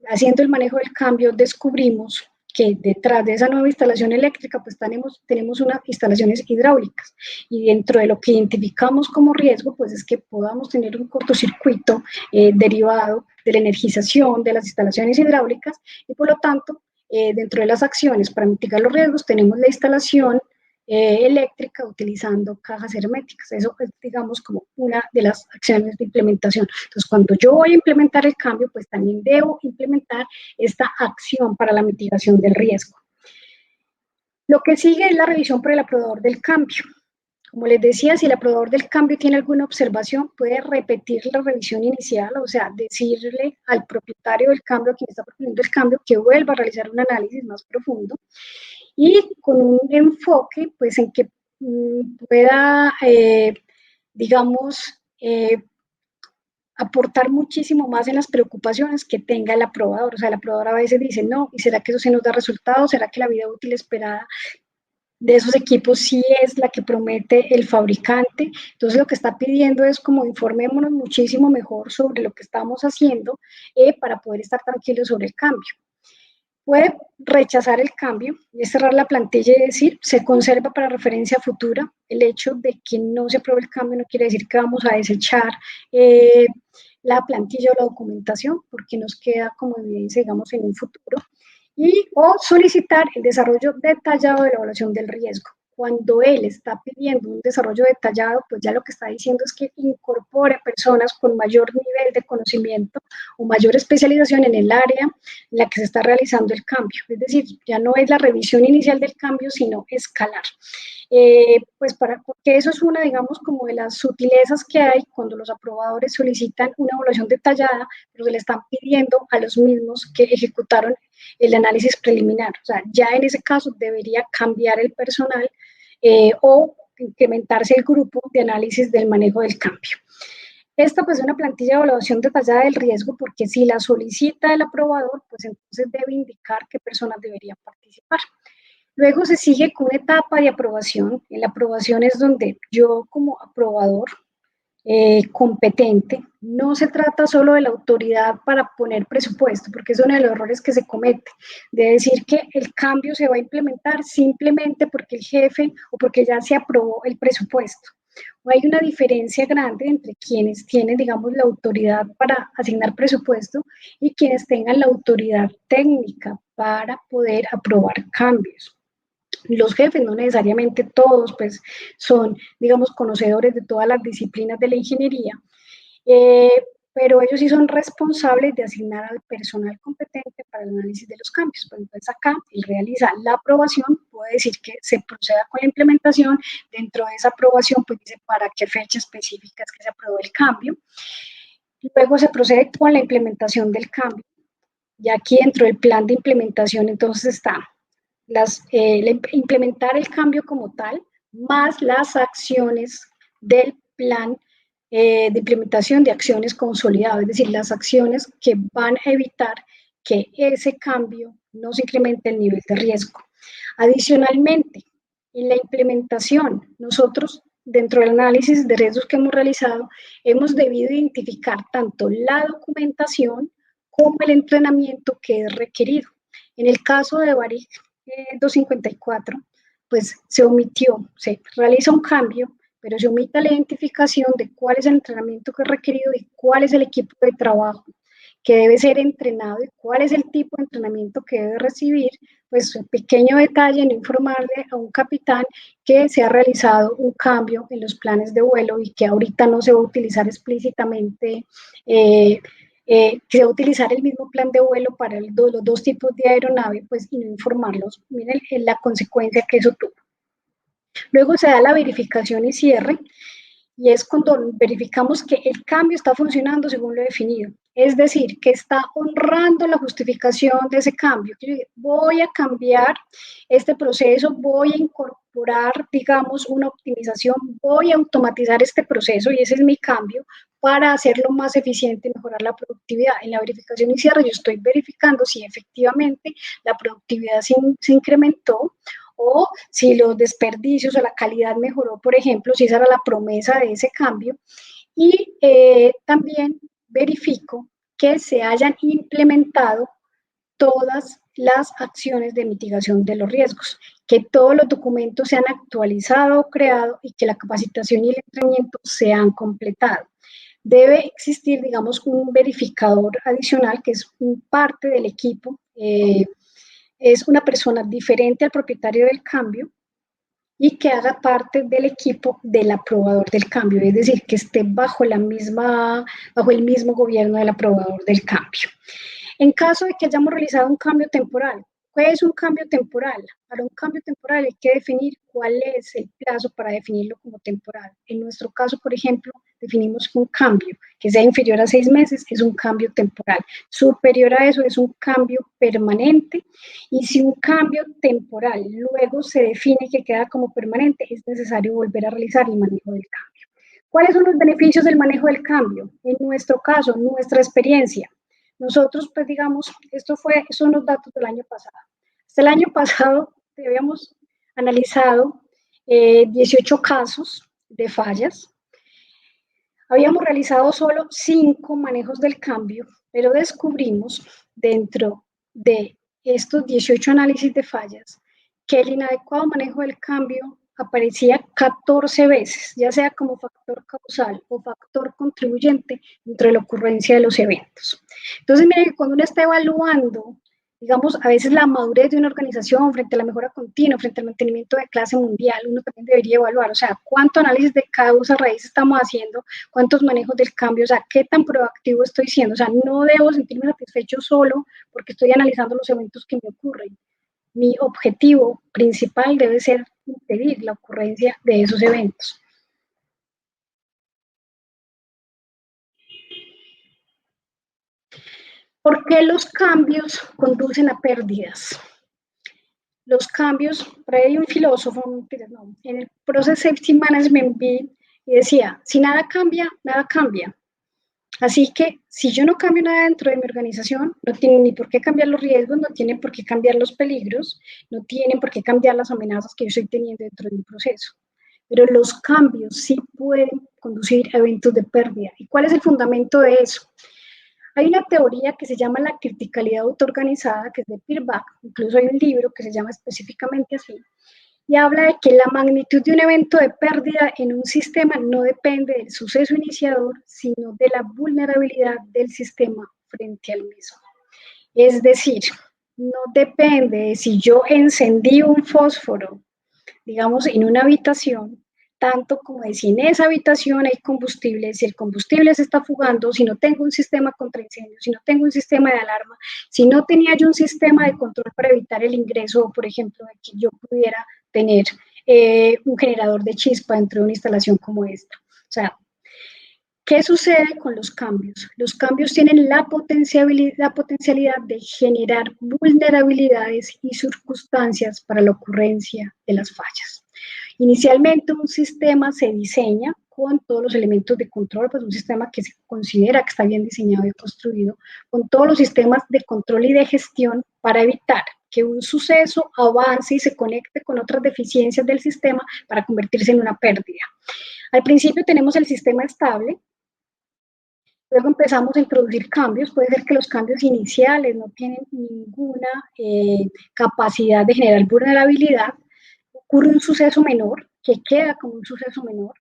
haciendo el manejo del cambio descubrimos que detrás de esa nueva instalación eléctrica pues tenemos unas instalaciones hidráulicas y dentro de lo que identificamos como riesgo pues es que podamos tener un cortocircuito derivado de la energización de las instalaciones hidráulicas y por lo tanto dentro de las acciones para mitigar los riesgos tenemos la instalación eléctrica utilizando cajas herméticas. Eso es, digamos, como una de las acciones de implementación. Entonces, cuando yo voy a implementar el cambio, pues también debo implementar esta acción para la mitigación del riesgo. Lo que sigue es la revisión por el aprobador del cambio. Como les decía, si el aprobador del cambio tiene alguna observación, puede repetir la revisión inicial, o sea, decirle al propietario del cambio, a quien está proponiendo el cambio, que vuelva a realizar un análisis más profundo y con un enfoque pues en que pueda, digamos, aportar muchísimo más en las preocupaciones que tenga el aprobador. O sea, el aprobador a veces dice, no, ¿y será que eso se nos da resultados? ¿Será que la vida útil esperada de esos equipos sí es la que promete el fabricante? Entonces lo que está pidiendo es como informémonos muchísimo mejor sobre lo que estamos haciendo para poder estar tranquilos sobre el cambio. Puede rechazar el cambio, es cerrar la plantilla y decir, se conserva para referencia futura. El hecho de que no se apruebe el cambio no quiere decir que vamos a desechar la plantilla o la documentación, porque nos queda como evidencia, digamos, en un futuro. O solicitar el desarrollo detallado de la evaluación del riesgo. Cuando él está pidiendo un desarrollo detallado, pues ya lo que está diciendo es que incorpore personas con mayor nivel de conocimiento o mayor especialización en el área en la que se está realizando el cambio. Es decir, ya no es la revisión inicial del cambio, sino escalar. Porque eso es una, digamos, como de las sutilezas que hay cuando los aprobadores solicitan una evaluación detallada, pero se le están pidiendo a los mismos que ejecutaron el análisis preliminar. O sea, ya en ese caso debería cambiar el personal o incrementarse el grupo de análisis del manejo del cambio. Esta pues es una plantilla de evaluación detallada del riesgo porque si la solicita el aprobador, pues entonces debe indicar qué personas deberían participar. Luego se sigue con una etapa de aprobación. En la aprobación es donde yo como aprobador competente, no se trata solo de la autoridad para poner presupuesto, porque es uno de los errores que se comete, de decir que el cambio se va a implementar simplemente porque el jefe o porque ya se aprobó el presupuesto. O hay una diferencia grande entre quienes tienen, digamos, la autoridad para asignar presupuesto y quienes tengan la autoridad técnica para poder aprobar cambios. Los jefes, no necesariamente todos, pues son, digamos, conocedores de todas las disciplinas de la ingeniería, eh, pero ellos sí son responsables de asignar al personal competente para el análisis de los cambios. Pues entonces acá él realiza la aprobación, puede decir que se proceda con la implementación, dentro de esa aprobación pues dice para qué fecha específica es que se aprobó el cambio, luego se procede con la implementación del cambio, y aquí dentro del plan de implementación entonces está implementar el cambio como tal, más las acciones del plan de implementación de acciones consolidadas, es decir, las acciones que van a evitar que ese cambio no se incremente el nivel de riesgo. Adicionalmente, en la implementación, nosotros, dentro del análisis de riesgos que hemos realizado, hemos debido identificar tanto la documentación como el entrenamiento que es requerido. En el caso de Baric 254, pues se omitió, se realiza un cambio, pero se omite la identificación de cuál es el entrenamiento que es requerido y cuál es el equipo de trabajo que debe ser entrenado y cuál es el tipo de entrenamiento que debe recibir, pues un pequeño detalle en informarle a un capitán que se ha realizado un cambio en los planes de vuelo y que ahorita no se va a utilizar explícitamente, que se va a utilizar el mismo plan de vuelo para los dos tipos de aeronave, pues y no informarlos. Miren la consecuencia que eso tuvo. Luego se da la verificación y cierre, y es cuando verificamos que el cambio está funcionando según lo definido. Es decir, que está honrando la justificación de ese cambio. Voy a cambiar este proceso, voy a incorporar, digamos, una optimización, voy a automatizar este proceso y ese es mi cambio para hacerlo más eficiente y mejorar la productividad. En la verificación y cierre yo estoy verificando si efectivamente la productividad se incrementó o si los desperdicios o la calidad mejoró, por ejemplo, si esa era la promesa de ese cambio. Y también verifico que se hayan implementado todas las acciones de mitigación de los riesgos, que todos los documentos se han actualizado o creado y que la capacitación y el entrenamiento se han completado. Debe existir, digamos, un verificador adicional que es parte del equipo, es una persona diferente al propietario del cambio y que haga parte del equipo del aprobador del cambio, es decir, que esté bajo el mismo gobierno del aprobador del cambio. En caso de que hayamos realizado un cambio temporal, ¿qué es un cambio temporal? Para un cambio temporal hay que definir cuál es el plazo para definirlo como temporal. En nuestro caso, por ejemplo, definimos un cambio que sea inferior a 6 meses, es un cambio temporal. Superior a eso es un cambio permanente, y si un cambio temporal luego se define que queda como permanente, es necesario volver a realizar el manejo del cambio. ¿Cuáles son los beneficios del manejo del cambio? En nuestro caso, nuestra experiencia. Nosotros, pues digamos, son los datos del año pasado. Hasta el año pasado habíamos analizado 18 casos de fallas. Habíamos realizado solo 5 manejos del cambio, pero descubrimos dentro de estos 18 análisis de fallas que el inadecuado manejo del cambio aparecía 14 veces, ya sea como factor causal o factor contribuyente dentro de la ocurrencia de los eventos. Entonces, miren que cuando uno está evaluando, digamos, a veces la madurez de una organización frente a la mejora continua, frente al mantenimiento de clase mundial, uno también debería evaluar, o sea, cuánto análisis de causa raíz estamos haciendo, cuántos manejos del cambio, o sea, qué tan proactivo estoy siendo, o sea, no debo sentirme satisfecho solo porque estoy analizando los eventos que me ocurren. Mi objetivo principal debe ser impedir la ocurrencia de esos eventos. ¿Por qué los cambios conducen a pérdidas? Los cambios, por ahí hay un filósofo, en el Process Safety Management y decía, si nada cambia, nada cambia. Así que si yo no cambio nada dentro de mi organización, no tiene ni por qué cambiar los riesgos, no tiene por qué cambiar los peligros, no tienen por qué cambiar las amenazas que yo estoy teniendo dentro de mi proceso. Pero los cambios sí pueden conducir a eventos de pérdida. ¿Y cuál es el fundamento de eso? Hay una teoría que se llama la criticalidad autoorganizada, que es de Peerback, incluso hay un libro que se llama específicamente así, y habla de que la magnitud de un evento de pérdida en un sistema no depende del suceso iniciador, sino de la vulnerabilidad del sistema frente al mismo. Es decir, no depende de si yo encendí un fósforo, digamos, en una habitación, tanto como de si en esa habitación hay combustible, si el combustible se está fugando, si no tengo un sistema contra incendios, si no tengo un sistema de alarma, si no tenía yo un sistema de control para evitar el ingreso, por ejemplo, de que yo pudiera tener un generador de chispa dentro de una instalación como esta. O sea, ¿qué sucede con los cambios? Los cambios tienen la potencialidad de generar vulnerabilidades y circunstancias para la ocurrencia de las fallas. Inicialmente un sistema se diseña con todos los elementos de control, pues un sistema que se considera que está bien diseñado y construido, con todos los sistemas de control y de gestión para evitar que un suceso avance y se conecte con otras deficiencias del sistema para convertirse en una pérdida. Al principio tenemos el sistema estable, luego empezamos a introducir cambios, puede ser que los cambios iniciales no tienen ninguna capacidad de generar vulnerabilidad, ocurre un suceso menor, que queda como un suceso menor.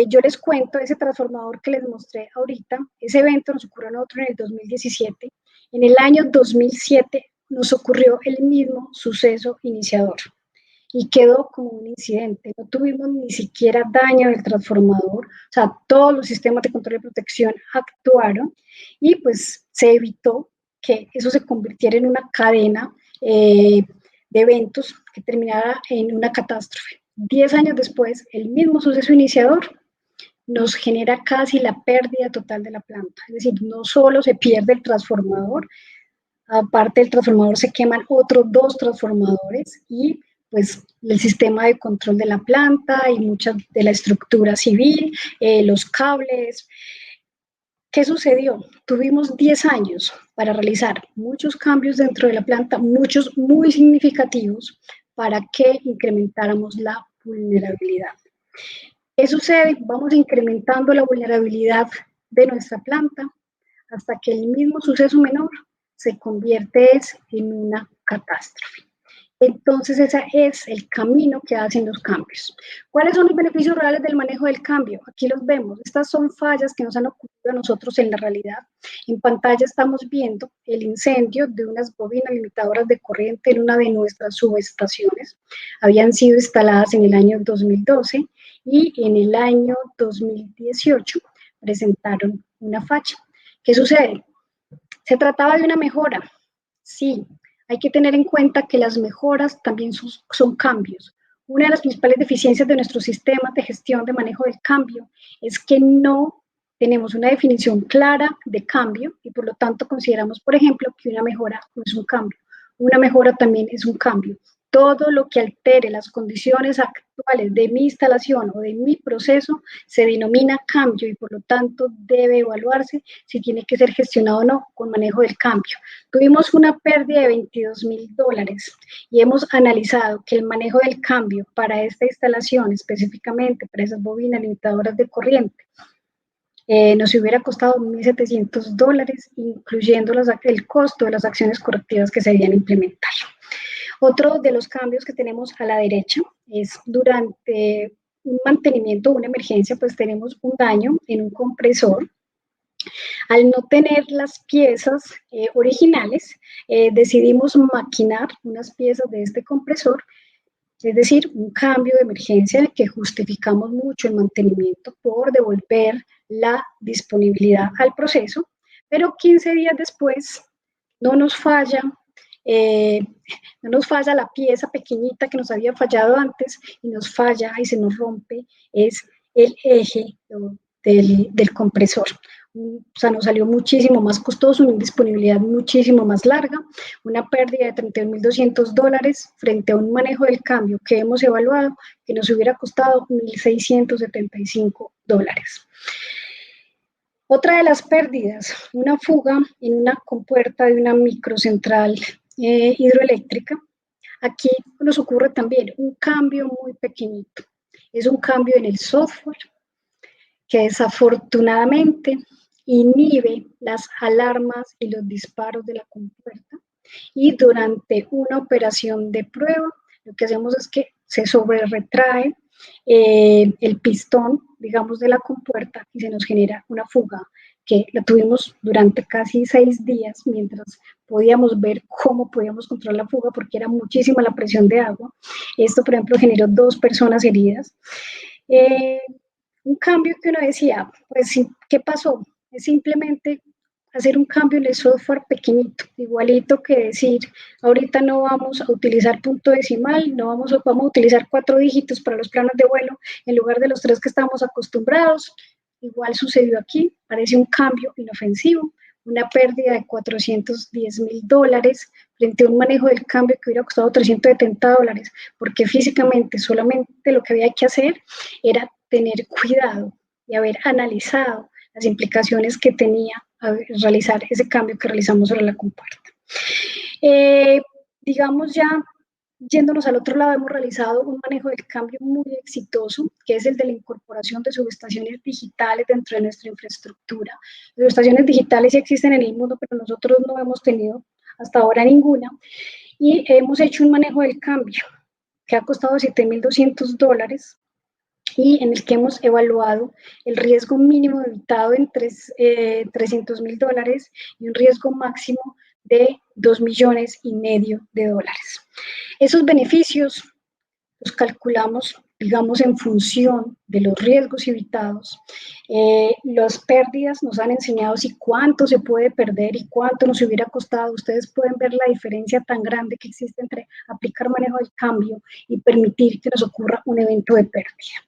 Yo les cuento ese transformador que les mostré ahorita, ese evento nos ocurrió a nosotros en el 2017, en el año 2007 nos ocurrió el mismo suceso iniciador y quedó como un incidente. No tuvimos ni siquiera daño del transformador, o sea, todos los sistemas de control y protección actuaron y pues se evitó que eso se convirtiera en una cadena de eventos que terminara en una catástrofe. 10 años después, el mismo suceso iniciador nos genera casi la pérdida total de la planta. Es decir, no solo se pierde el transformador, aparte del transformador se queman otros 2 transformadores y pues el sistema de control de la planta y mucha de la estructura civil, los cables. ¿Qué sucedió? Tuvimos 10 años para realizar muchos cambios dentro de la planta, muchos muy significativos, para que incrementáramos la vulnerabilidad. ¿Qué sucede? Vamos incrementando la vulnerabilidad de nuestra planta hasta que el mismo suceso menor se convierte en una catástrofe. Entonces, ese es el camino que hacen los cambios. ¿Cuáles son los beneficios reales del manejo del cambio? Aquí los vemos. Estas son fallas que nos han ocurrido a nosotros en la realidad. En pantalla estamos viendo el incendio de unas bobinas limitadoras de corriente en una de nuestras subestaciones. Habían sido instaladas en el año 2012 y en el año 2018 presentaron una falla. ¿Qué sucede? ¿Se trataba de una mejora? Sí, hay que tener en cuenta que las mejoras también son cambios. Una de las principales deficiencias de nuestro sistema de gestión de manejo del cambio es que no tenemos una definición clara de cambio y por lo tanto consideramos, por ejemplo, que una mejora no es un cambio. Una mejora también es un cambio. Todo lo que altere las condiciones actuales de mi instalación o de mi proceso se denomina cambio y por lo tanto debe evaluarse si tiene que ser gestionado o no con manejo del cambio. Tuvimos una pérdida de $22,000 y hemos analizado que el manejo del cambio para esta instalación, específicamente para esas bobinas limitadoras de corriente, nos hubiera costado $1,700, incluyendo el costo de las acciones correctivas que se debían implementar. Otro de los cambios que tenemos a la derecha es durante un mantenimiento o una emergencia, pues tenemos un daño en un compresor. Al no tener las piezas originales, decidimos maquinar unas piezas de este compresor, es decir, un cambio de emergencia que justificamos mucho el mantenimiento por devolver la disponibilidad al proceso, pero 15 días después no nos falla no nos falla la pieza pequeñita que nos había fallado antes y nos falla y se nos rompe, es el eje del compresor. O sea, nos salió muchísimo más costoso, una indisponibilidad muchísimo más larga, una pérdida de $31,200 frente a un manejo del cambio que hemos evaluado que nos hubiera costado $1,675. Otra de las pérdidas, una fuga en una compuerta de una microcentral hidroeléctrica. Aquí nos ocurre también un cambio muy pequeñito. Es un cambio en el software que desafortunadamente inhibe las alarmas y los disparos de la compuerta, y durante una operación de prueba lo que hacemos es que se sobreretrae el pistón, digamos, de la compuerta y se nos genera una fuga que la tuvimos durante casi 6 días mientras podíamos ver cómo podíamos controlar la fuga porque era muchísima la presión de agua. Esto, por ejemplo, generó 2 personas heridas. Un cambio que uno decía, pues, ¿qué pasó? Es simplemente hacer un cambio en el software pequeñito, igualito que decir, ahorita no vamos a utilizar punto decimal, no vamos a utilizar 4 dígitos para los planos de vuelo en lugar de los 3 que estamos acostumbrados. Igual sucedió aquí, parece un cambio inofensivo, una pérdida de $410,000 frente a un manejo del cambio que hubiera costado $370, porque físicamente solamente lo que había que hacer era tener cuidado y haber analizado las implicaciones que tenía realizar ese cambio que realizamos sobre la compuerta. Digamos ya, yéndonos al otro lado, hemos realizado un manejo del cambio muy exitoso, que es el de la incorporación de subestaciones digitales dentro de nuestra infraestructura. Las subestaciones digitales sí existen en el mundo, pero nosotros no hemos tenido hasta ahora ninguna, y hemos hecho un manejo del cambio que ha costado $7,200 y en el que hemos evaluado el riesgo mínimo evitado en $300,000 y un riesgo máximo de $2,500,000. Esos beneficios los calculamos, digamos, en función de los riesgos evitados. Las pérdidas nos han enseñado si cuánto se puede perder y cuánto nos hubiera costado. Ustedes pueden ver la diferencia tan grande que existe entre aplicar manejo del cambio y permitir que nos ocurra un evento de pérdida.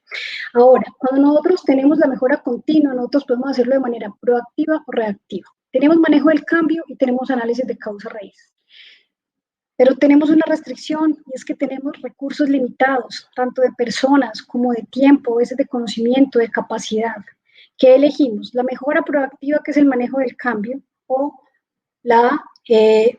Ahora, cuando nosotros tenemos la mejora continua, nosotros podemos hacerlo de manera proactiva o reactiva. Tenemos manejo del cambio y tenemos análisis de causa raíz. Pero tenemos una restricción y es que tenemos recursos limitados, tanto de personas como de tiempo, a veces de conocimiento, de capacidad. ¿Qué elegimos? ¿La mejora proactiva, que es el manejo del cambio, o la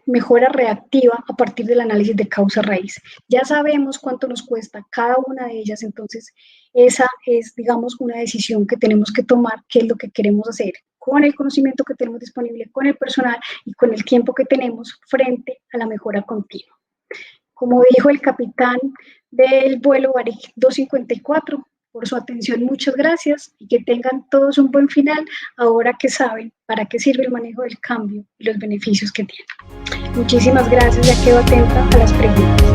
mejora reactiva a partir del análisis de causa raíz? Ya sabemos cuánto nos cuesta cada una de ellas, entonces esa es, digamos, una decisión que tenemos que tomar, qué es lo que queremos hacer con el conocimiento que tenemos disponible, con el personal y con el tiempo que tenemos frente a la mejora continua. Como dijo el capitán del vuelo Varig 254, por su atención, muchas gracias y que tengan todos un buen final ahora que saben para qué sirve el manejo del cambio y los beneficios que tiene. Muchísimas gracias, ya quedo atenta a las preguntas.